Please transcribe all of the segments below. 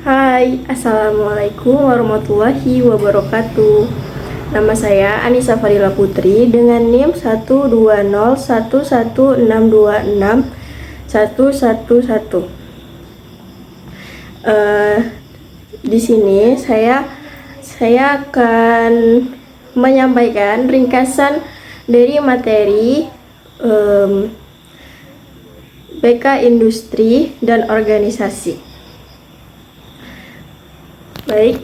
Hai, Assalamualaikum warahmatullahi wabarakatuh. Nama saya Anissa Fadila Putri dengan NIM 12011626111. Di sini saya akan menyampaikan ringkasan dari materi BK Industri dan Organisasi. Baik,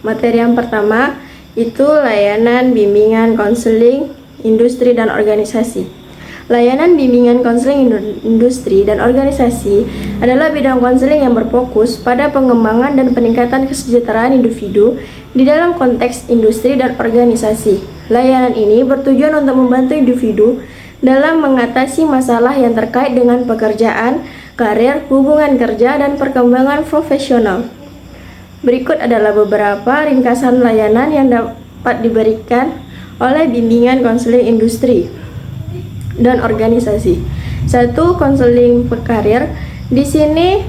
materi yang pertama itu layanan bimbingan konseling industri dan organisasi. Layanan bimbingan konseling industri dan organisasi adalah bidang konseling yang berfokus pada pengembangan dan peningkatan kesejahteraan individu di dalam konteks industri dan organisasi. Layanan ini bertujuan untuk membantu individu dalam mengatasi masalah yang terkait dengan pekerjaan, karir, hubungan kerja, dan perkembangan profesional. Berikut adalah beberapa ringkasan layanan yang dapat diberikan oleh bimbingan konseling industri dan organisasi. 1. Konseling karir. Di sini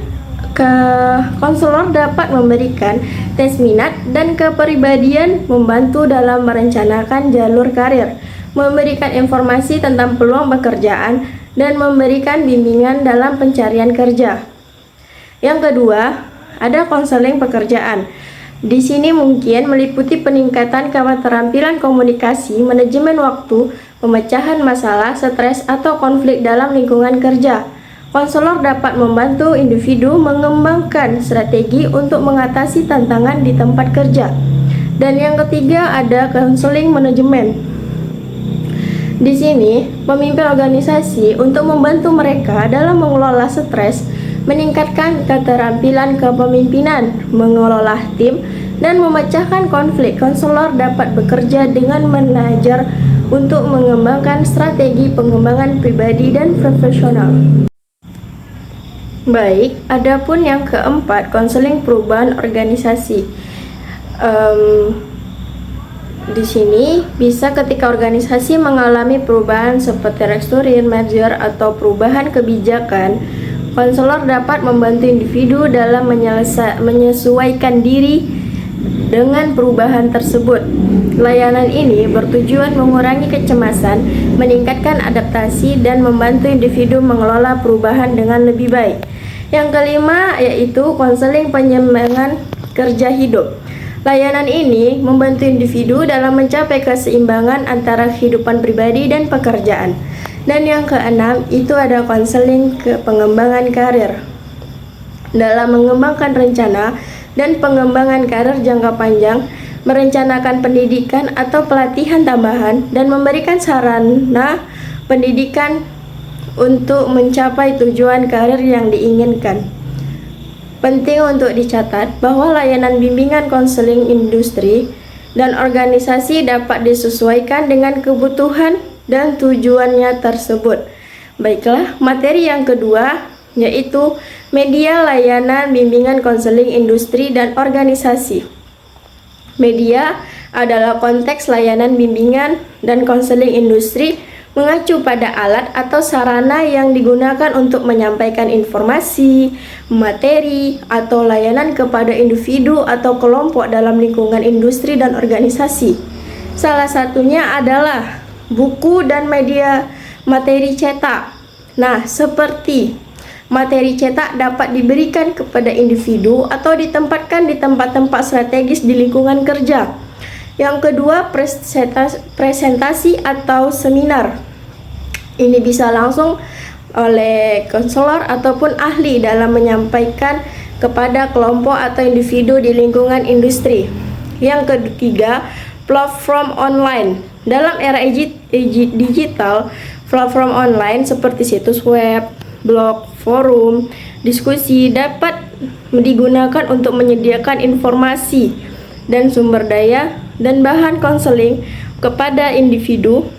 konselor dapat memberikan tes minat dan kepribadian, membantu dalam merencanakan jalur karir, memberikan informasi tentang peluang pekerjaan, dan memberikan bimbingan dalam pencarian kerja. Yang kedua, ada konseling pekerjaan. Di sini mungkin meliputi peningkatan keterampilan komunikasi, manajemen waktu, pemecahan masalah, stres, atau konflik dalam lingkungan kerja. Konselor dapat membantu individu mengembangkan strategi untuk mengatasi tantangan di tempat kerja. Dan yang ketiga ada konseling manajemen. Di sini, pemimpin organisasi untuk membantu mereka dalam mengelola stres, meningkatkan keterampilan kepemimpinan, mengelola tim, dan memecahkan konflik. Konselor dapat bekerja dengan manajer untuk mengembangkan strategi pengembangan pribadi dan profesional. Baik, adapun yang keempat, konseling perubahan organisasi. Di sini bisa ketika organisasi mengalami perubahan seperti restructuring, merger, atau perubahan kebijakan. Konselor dapat membantu individu dalam menyesuaikan diri dengan perubahan tersebut. Layanan ini bertujuan mengurangi kecemasan, meningkatkan adaptasi, dan membantu individu mengelola perubahan dengan lebih baik. Yang kelima yaitu konseling pengembangan kerja hidup. Layanan ini membantu individu dalam mencapai keseimbangan antara kehidupan pribadi dan pekerjaan. Dan yang keenam itu ada konseling pengembangan karir. Dalam mengembangkan rencana dan pengembangan karir jangka panjang, merencanakan pendidikan atau pelatihan tambahan, dan memberikan sarana pendidikan untuk mencapai tujuan karir yang diinginkan. Penting untuk dicatat bahwa layanan bimbingan konseling industri dan organisasi dapat disesuaikan dengan kebutuhan dan tujuannya tersebut. Baiklah, materi yang kedua yaitu media layanan bimbingan konseling industri dan organisasi. Media adalah konteks layanan bimbingan dan konseling industri mengacu pada alat atau sarana yang digunakan untuk menyampaikan informasi, materi, atau layanan kepada individu atau kelompok dalam lingkungan industri dan organisasi. Salah satunya adalah buku dan media materi cetak. Nah, seperti materi cetak dapat diberikan kepada individu atau ditempatkan di tempat-tempat strategis di lingkungan kerja. Yang kedua, presentasi atau seminar. Ini bisa langsung oleh konselor ataupun ahli dalam menyampaikan kepada kelompok atau individu di lingkungan industri. Yang ketiga, platform online. Dalam era digital, platform online seperti situs web, blog, forum, diskusi dapat digunakan untuk menyediakan informasi dan sumber daya dan bahan konseling kepada individu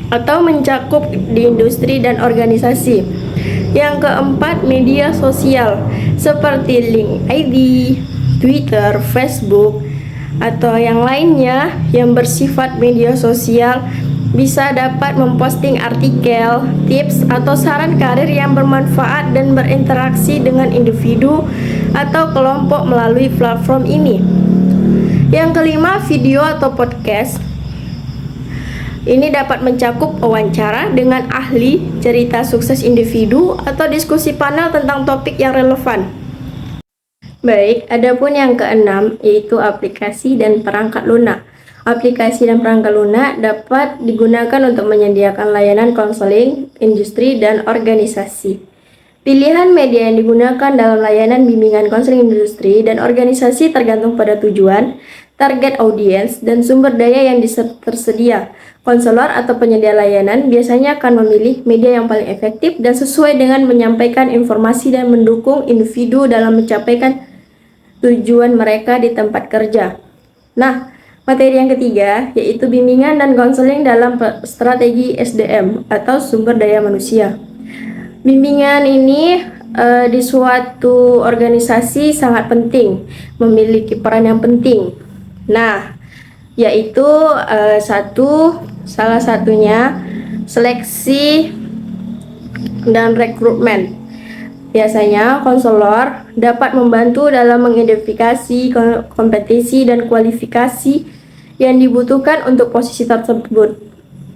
atau mencakup di industri dan organisasi. Yang keempat, media sosial seperti LinkedIn, Twitter, Facebook, atau yang lainnya yang bersifat media sosial bisa dapat memposting artikel, tips, atau saran karir yang bermanfaat dan berinteraksi dengan individu atau kelompok melalui platform ini. Yang kelima, video atau podcast. Ini dapat mencakup wawancara dengan ahli, cerita sukses individu, atau diskusi panel tentang topik yang relevan. Baik, adapun yang keenam yaitu aplikasi dan perangkat lunak. Aplikasi dan perangkat lunak dapat digunakan untuk menyediakan layanan konseling, industri, dan organisasi. Pilihan media yang digunakan dalam layanan bimbingan konseling industri dan organisasi tergantung pada tujuan, target audiens, dan sumber daya yang tersedia. Konselor atau penyedia layanan biasanya akan memilih media yang paling efektif dan sesuai dengan menyampaikan informasi dan mendukung individu dalam mencapaikan tujuan mereka di tempat kerja. Nah, materi yang ketiga yaitu bimbingan dan konseling dalam strategi SDM atau sumber daya manusia. Bimbingan ini di suatu organisasi sangat penting, memiliki peran yang penting. Nah, yaitu salah satunya seleksi dan rekrutmen. Biasanya konselor dapat membantu dalam mengidentifikasi kompetisi dan kualifikasi yang dibutuhkan untuk posisi tersebut,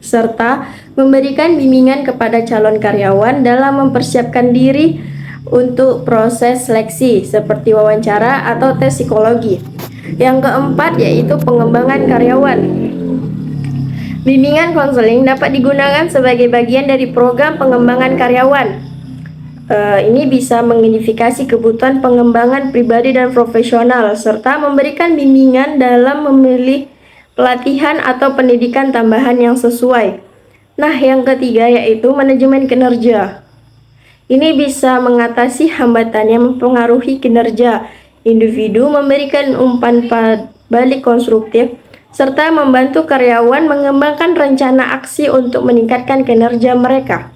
serta memberikan bimbingan kepada calon karyawan dalam mempersiapkan diri untuk proses seleksi seperti wawancara atau tes psikologi. Yang keempat yaitu pengembangan karyawan. Bimbingan konseling dapat digunakan sebagai bagian dari program pengembangan karyawan. Ini bisa mengidentifikasi kebutuhan pengembangan pribadi dan profesional serta memberikan bimbingan dalam memilih pelatihan atau pendidikan tambahan yang sesuai. Nah, yang ketiga yaitu manajemen kinerja. Ini bisa mengatasi hambatan yang mempengaruhi kinerja individu, memberikan umpan balik konstruktif, serta membantu karyawan mengembangkan rencana aksi untuk meningkatkan kinerja mereka.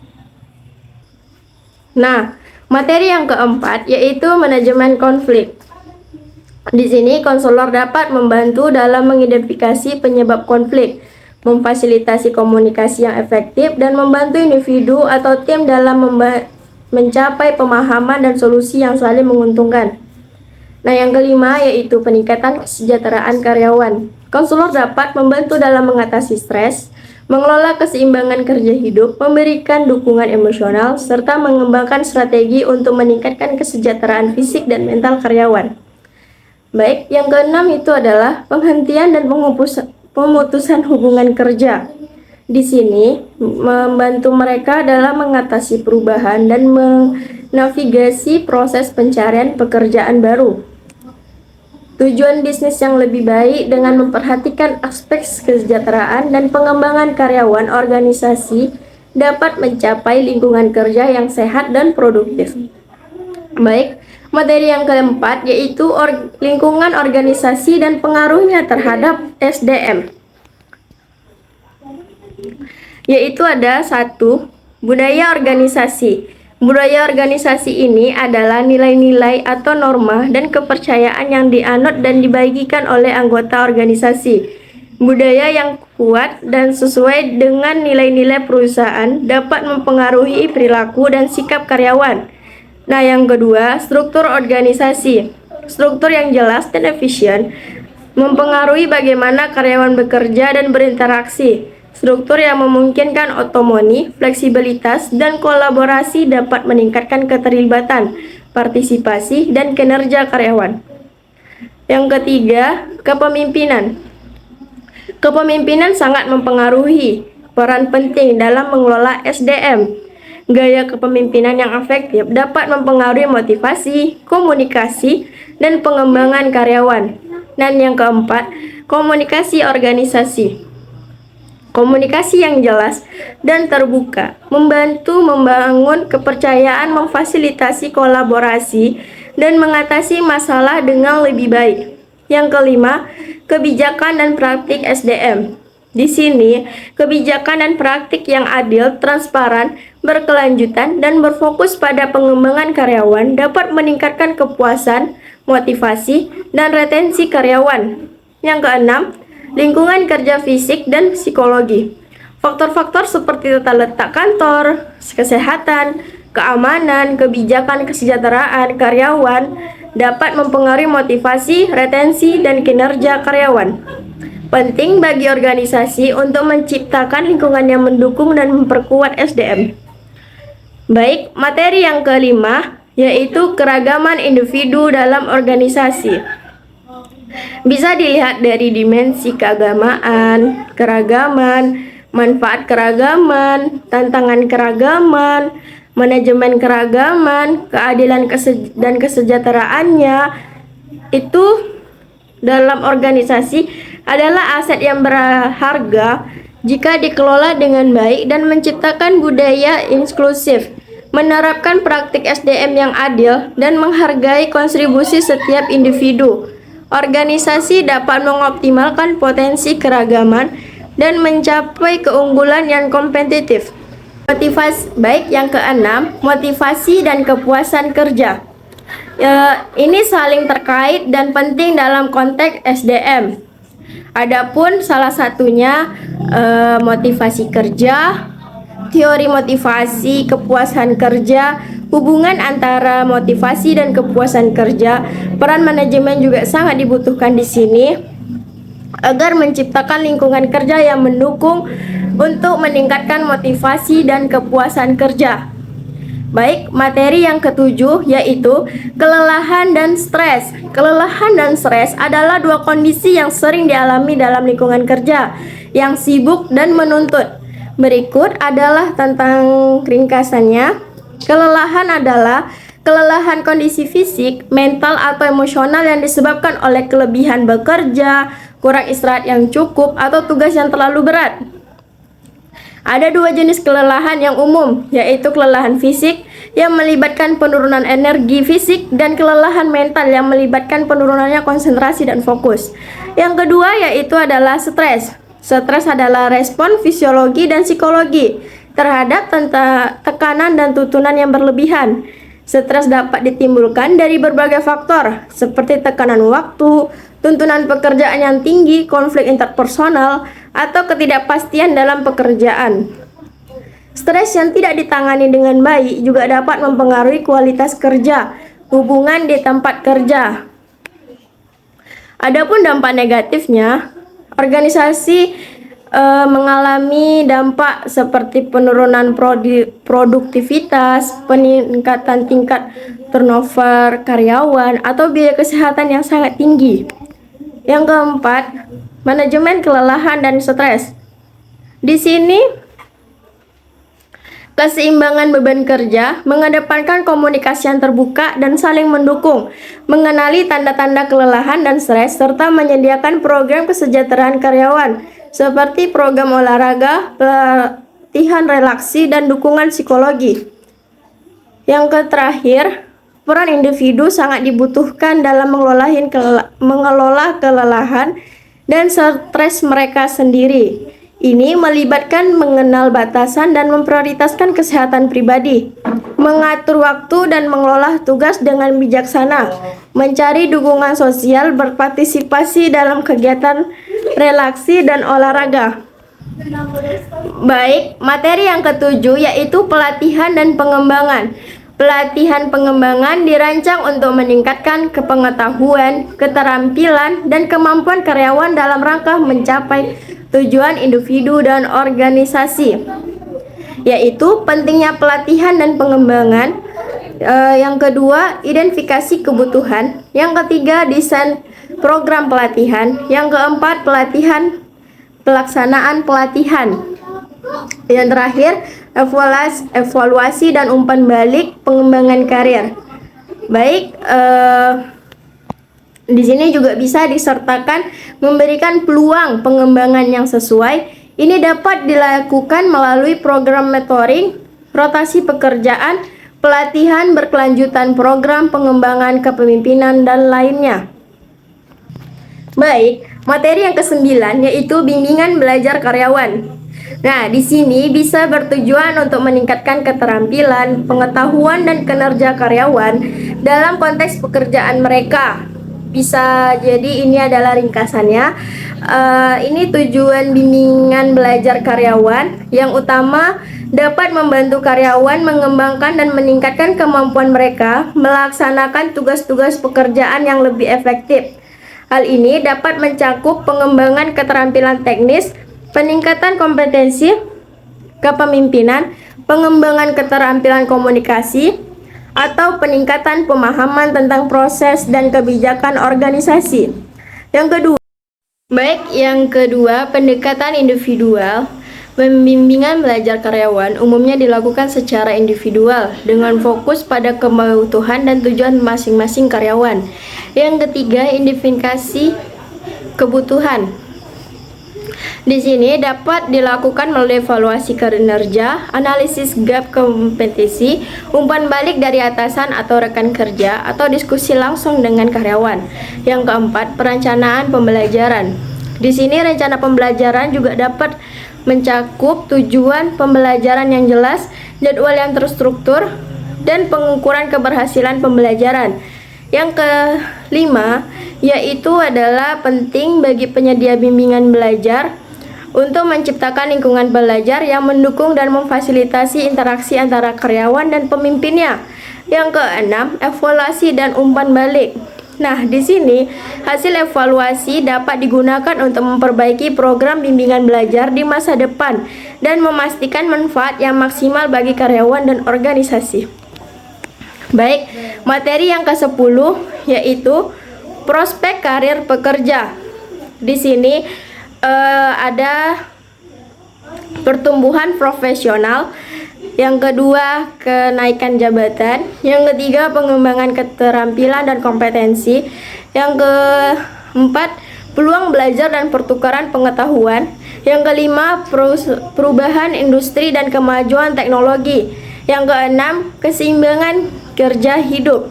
Nah, materi yang keempat yaitu manajemen konflik. Di sini konselor dapat membantu dalam mengidentifikasi penyebab konflik, memfasilitasi komunikasi yang efektif, dan membantu individu atau tim dalam mencapai pemahaman dan solusi yang saling menguntungkan. Nah, yang kelima yaitu peningkatan kesejahteraan karyawan. Konselor dapat membantu dalam mengatasi stres, mengelola keseimbangan kerja hidup, memberikan dukungan emosional, serta mengembangkan strategi untuk meningkatkan kesejahteraan fisik dan mental karyawan. Baik, yang keenam itu adalah penghentian dan pemutusan hubungan kerja. Di sini membantu mereka dalam mengatasi perubahan dan menavigasi proses pencarian pekerjaan baru. Tujuan bisnis yang lebih baik dengan memperhatikan aspek kesejahteraan dan pengembangan karyawan organisasi dapat mencapai lingkungan kerja yang sehat dan produktif. Baik, materi yang keempat yaitu lingkungan organisasi dan pengaruhnya terhadap SDM. Yaitu ada 1. Budaya organisasi. Budaya organisasi ini adalah nilai-nilai atau norma dan kepercayaan yang dianut dan dibagikan oleh anggota organisasi. Budaya yang kuat dan sesuai dengan nilai-nilai perusahaan dapat mempengaruhi perilaku dan sikap karyawan. Nah, yang kedua, struktur organisasi. Struktur yang jelas dan efisien mempengaruhi bagaimana karyawan bekerja dan berinteraksi. Struktur yang memungkinkan otonomi, fleksibilitas, dan kolaborasi dapat meningkatkan keterlibatan, partisipasi, dan kinerja karyawan. Yang ketiga, kepemimpinan. Kepemimpinan sangat mempengaruhi peran penting dalam mengelola SDM. Gaya kepemimpinan yang efektif dapat mempengaruhi motivasi, komunikasi, dan pengembangan karyawan. Dan yang keempat, komunikasi organisasi. Komunikasi yang jelas dan terbuka membantu membangun kepercayaan, memfasilitasi kolaborasi, dan mengatasi masalah dengan lebih baik. Yang kelima, kebijakan dan praktik SDM. Di sini, kebijakan dan praktik yang adil, transparan, berkelanjutan, dan berfokus pada pengembangan karyawan dapat meningkatkan kepuasan, motivasi, dan retensi karyawan. Yang keenam, lingkungan kerja fisik dan psikologi. Faktor-faktor seperti tata letak kantor, kesehatan, keamanan, kebijakan kesejahteraan karyawan dapat mempengaruhi motivasi, retensi, dan kinerja karyawan. Penting bagi organisasi untuk menciptakan lingkungan yang mendukung dan memperkuat SDM. Baik, materi yang kelima yaitu keragaman individu dalam organisasi. Bisa dilihat dari dimensi keagamaan, keragaman, manfaat keragaman, tantangan keragaman, manajemen keragaman, keadilan dan kesejahteraannya. Itu dalam organisasi adalah aset yang berharga jika dikelola dengan baik dan menciptakan budaya inklusif, menerapkan praktik SDM yang adil, dan menghargai kontribusi setiap individu. Organisasi dapat mengoptimalkan potensi keragaman dan mencapai keunggulan yang kompetitif. Motivasi baik yang keenam, motivasi dan kepuasan kerja. Ini saling terkait dan penting dalam konteks SDM. Adapun salah satunya motivasi kerja, teori motivasi, kepuasan kerja, hubungan antara motivasi dan kepuasan kerja. Peran manajemen juga sangat dibutuhkan di sini agar menciptakan lingkungan kerja yang mendukung untuk meningkatkan motivasi dan kepuasan kerja. Baik, materi yang ketujuh yaitu kelelahan dan stres. Kelelahan dan stres adalah dua kondisi yang sering dialami dalam lingkungan kerja yang sibuk dan menuntut. Berikut adalah tentang ringkasannya. Kelelahan adalah kelelahan kondisi fisik, mental, atau emosional yang disebabkan oleh kelebihan bekerja, kurang istirahat yang cukup, atau tugas yang terlalu berat. Ada dua jenis kelelahan yang umum, yaitu kelelahan fisik yang melibatkan penurunan energi fisik dan kelelahan mental yang melibatkan penurunannya konsentrasi dan fokus. Yang kedua yaitu adalah stres. Stres adalah respon fisiologi dan psikologi terhadap tekanan dan tuntunan yang berlebihan. Stres dapat ditimbulkan dari berbagai faktor seperti tekanan waktu, tuntunan pekerjaan yang tinggi, konflik interpersonal, atau ketidakpastian dalam pekerjaan. Stres yang tidak ditangani dengan baik juga dapat mempengaruhi kualitas kerja, hubungan di tempat kerja. Adapun dampak negatifnya, organisasi mengalami dampak seperti penurunan produktivitas, peningkatan tingkat turnover karyawan, atau biaya kesehatan yang sangat tinggi. Yang keempat, manajemen kelelahan dan stres. Di sini, keseimbangan beban kerja mengedepankan komunikasi yang terbuka dan saling mendukung, mengenali tanda-tanda kelelahan dan stres, serta menyediakan program kesejahteraan karyawan seperti program olahraga, pelatihan relaksi, dan dukungan psikologi. Yang terakhir, peran individu sangat dibutuhkan dalam mengelola kelelahan dan stres mereka sendiri. Ini melibatkan mengenal batasan dan memprioritaskan kesehatan pribadi, mengatur waktu dan mengelola tugas dengan bijaksana, mencari dukungan sosial, berpartisipasi dalam kegiatan relaksi dan olahraga. Baik, materi yang ketujuh yaitu pelatihan dan pengembangan. Pelatihan pengembangan dirancang untuk meningkatkan kepengetahuan, keterampilan, dan kemampuan karyawan dalam rangka mencapai tujuan individu dan organisasi, yaitu pentingnya pelatihan dan pengembangan. Yang kedua, identifikasi kebutuhan. Yang ketiga, desain program pelatihan. Yang keempat, pelaksanaan pelatihan. Yang terakhir, evaluasi dan umpan balik pengembangan karir. Baik, di sini juga bisa disertakan memberikan peluang pengembangan yang sesuai. Ini dapat dilakukan melalui program mentoring, rotasi pekerjaan, pelatihan berkelanjutan, program pengembangan kepemimpinan, dan lainnya. Baik, materi yang kesembilan yaitu bimbingan belajar karyawan. Nah, di sini bisa bertujuan untuk meningkatkan keterampilan, pengetahuan, dan kinerja karyawan dalam konteks pekerjaan mereka. bisa jadi ini adalah ringkasannya. Ini tujuan bimbingan belajar karyawan. Yang utama, dapat membantu karyawan mengembangkan dan meningkatkan kemampuan mereka melaksanakan tugas-tugas pekerjaan yang lebih efektif. Hal ini dapat mencakup pengembangan keterampilan teknis, peningkatan kompetensi kepemimpinan, pengembangan keterampilan komunikasi, atau peningkatan pemahaman tentang proses dan kebijakan organisasi. Yang kedua, pendekatan individual. Pembimbingan belajar karyawan umumnya dilakukan secara individual dengan fokus pada kebutuhan dan tujuan masing-masing karyawan. Yang ketiga, identifikasi kebutuhan. Di sini dapat dilakukan melalui evaluasi kinerja, analisis gap kompetensi, umpan balik dari atasan atau rekan kerja, atau diskusi langsung dengan karyawan. Yang keempat, perencanaan pembelajaran. Di sini rencana pembelajaran juga dapat mencakup tujuan pembelajaran yang jelas, jadwal yang terstruktur, dan pengukuran keberhasilan pembelajaran. Yang kelima, yaitu adalah penting bagi penyedia bimbingan belajar untuk menciptakan lingkungan belajar yang mendukung dan memfasilitasi interaksi antara karyawan dan pemimpinnya. Yang keenam, evaluasi dan umpan balik. Nah, di sini hasil evaluasi dapat digunakan untuk memperbaiki program bimbingan belajar di masa depan dan memastikan manfaat yang maksimal bagi karyawan dan organisasi. Baik, materi yang ke-10 yaitu prospek karir pekerja. Di sini ada pertumbuhan profesional, yang kedua kenaikan jabatan, yang ketiga pengembangan keterampilan dan kompetensi, yang keempat peluang belajar dan pertukaran pengetahuan, yang kelima perubahan industri dan kemajuan teknologi, yang keenam keseimbangan kerja hidup.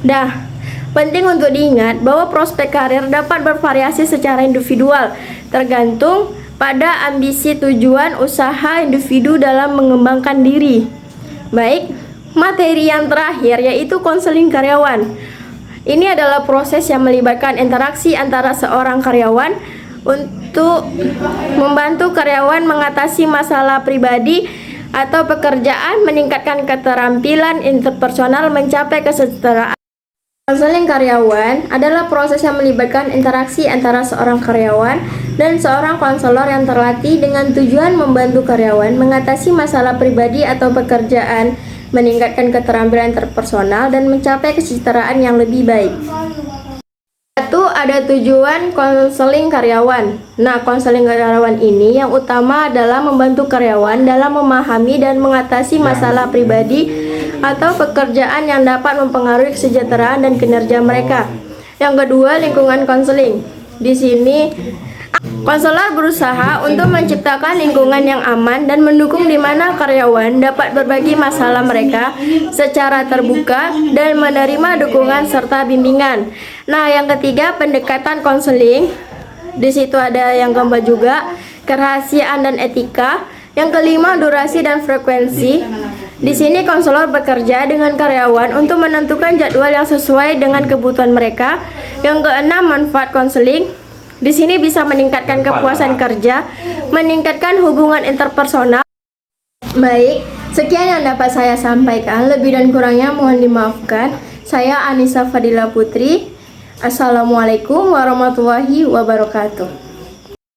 Nah, penting untuk diingat bahwa prospek karir dapat bervariasi secara individual, tergantung pada ambisi tujuan usaha individu dalam mengembangkan diri. Baik, materi yang terakhir yaitu konseling karyawan. Ini adalah proses yang melibatkan interaksi antara seorang karyawan untuk membantu karyawan mengatasi masalah pribadi atau pekerjaan, meningkatkan keterampilan interpersonal, mencapai kesejahteraan. Konseling karyawan adalah proses yang melibatkan interaksi antara seorang karyawan dan seorang konselor yang terlatih dengan tujuan membantu karyawan mengatasi masalah pribadi atau pekerjaan, meningkatkan keterampilan interpersonal, dan mencapai kesejahteraan yang lebih baik. Satu, ada tujuan konseling karyawan. Nah, konseling karyawan ini yang utama adalah membantu karyawan dalam memahami dan mengatasi masalah pribadi atau pekerjaan yang dapat mempengaruhi kesejahteraan dan kinerja mereka. Yang kedua, lingkungan konseling. Di sini konselor berusaha untuk menciptakan lingkungan yang aman dan mendukung di mana karyawan dapat berbagi masalah mereka secara terbuka dan menerima dukungan serta bimbingan. Nah, yang ketiga, pendekatan konseling. Di situ ada yang keempat juga, kerahasiaan dan etika. Yang kelima, durasi dan frekuensi. Di sini konselor bekerja dengan karyawan untuk menentukan jadwal yang sesuai dengan kebutuhan mereka. Yang keenam, manfaat konseling. Di sini bisa meningkatkan kepuasan kerja, meningkatkan hubungan interpersonal. Baik, sekian yang dapat saya sampaikan. Lebih dan kurangnya mohon dimaafkan. Saya Anissa Fadila Putri. Assalamualaikum warahmatullahi wabarakatuh.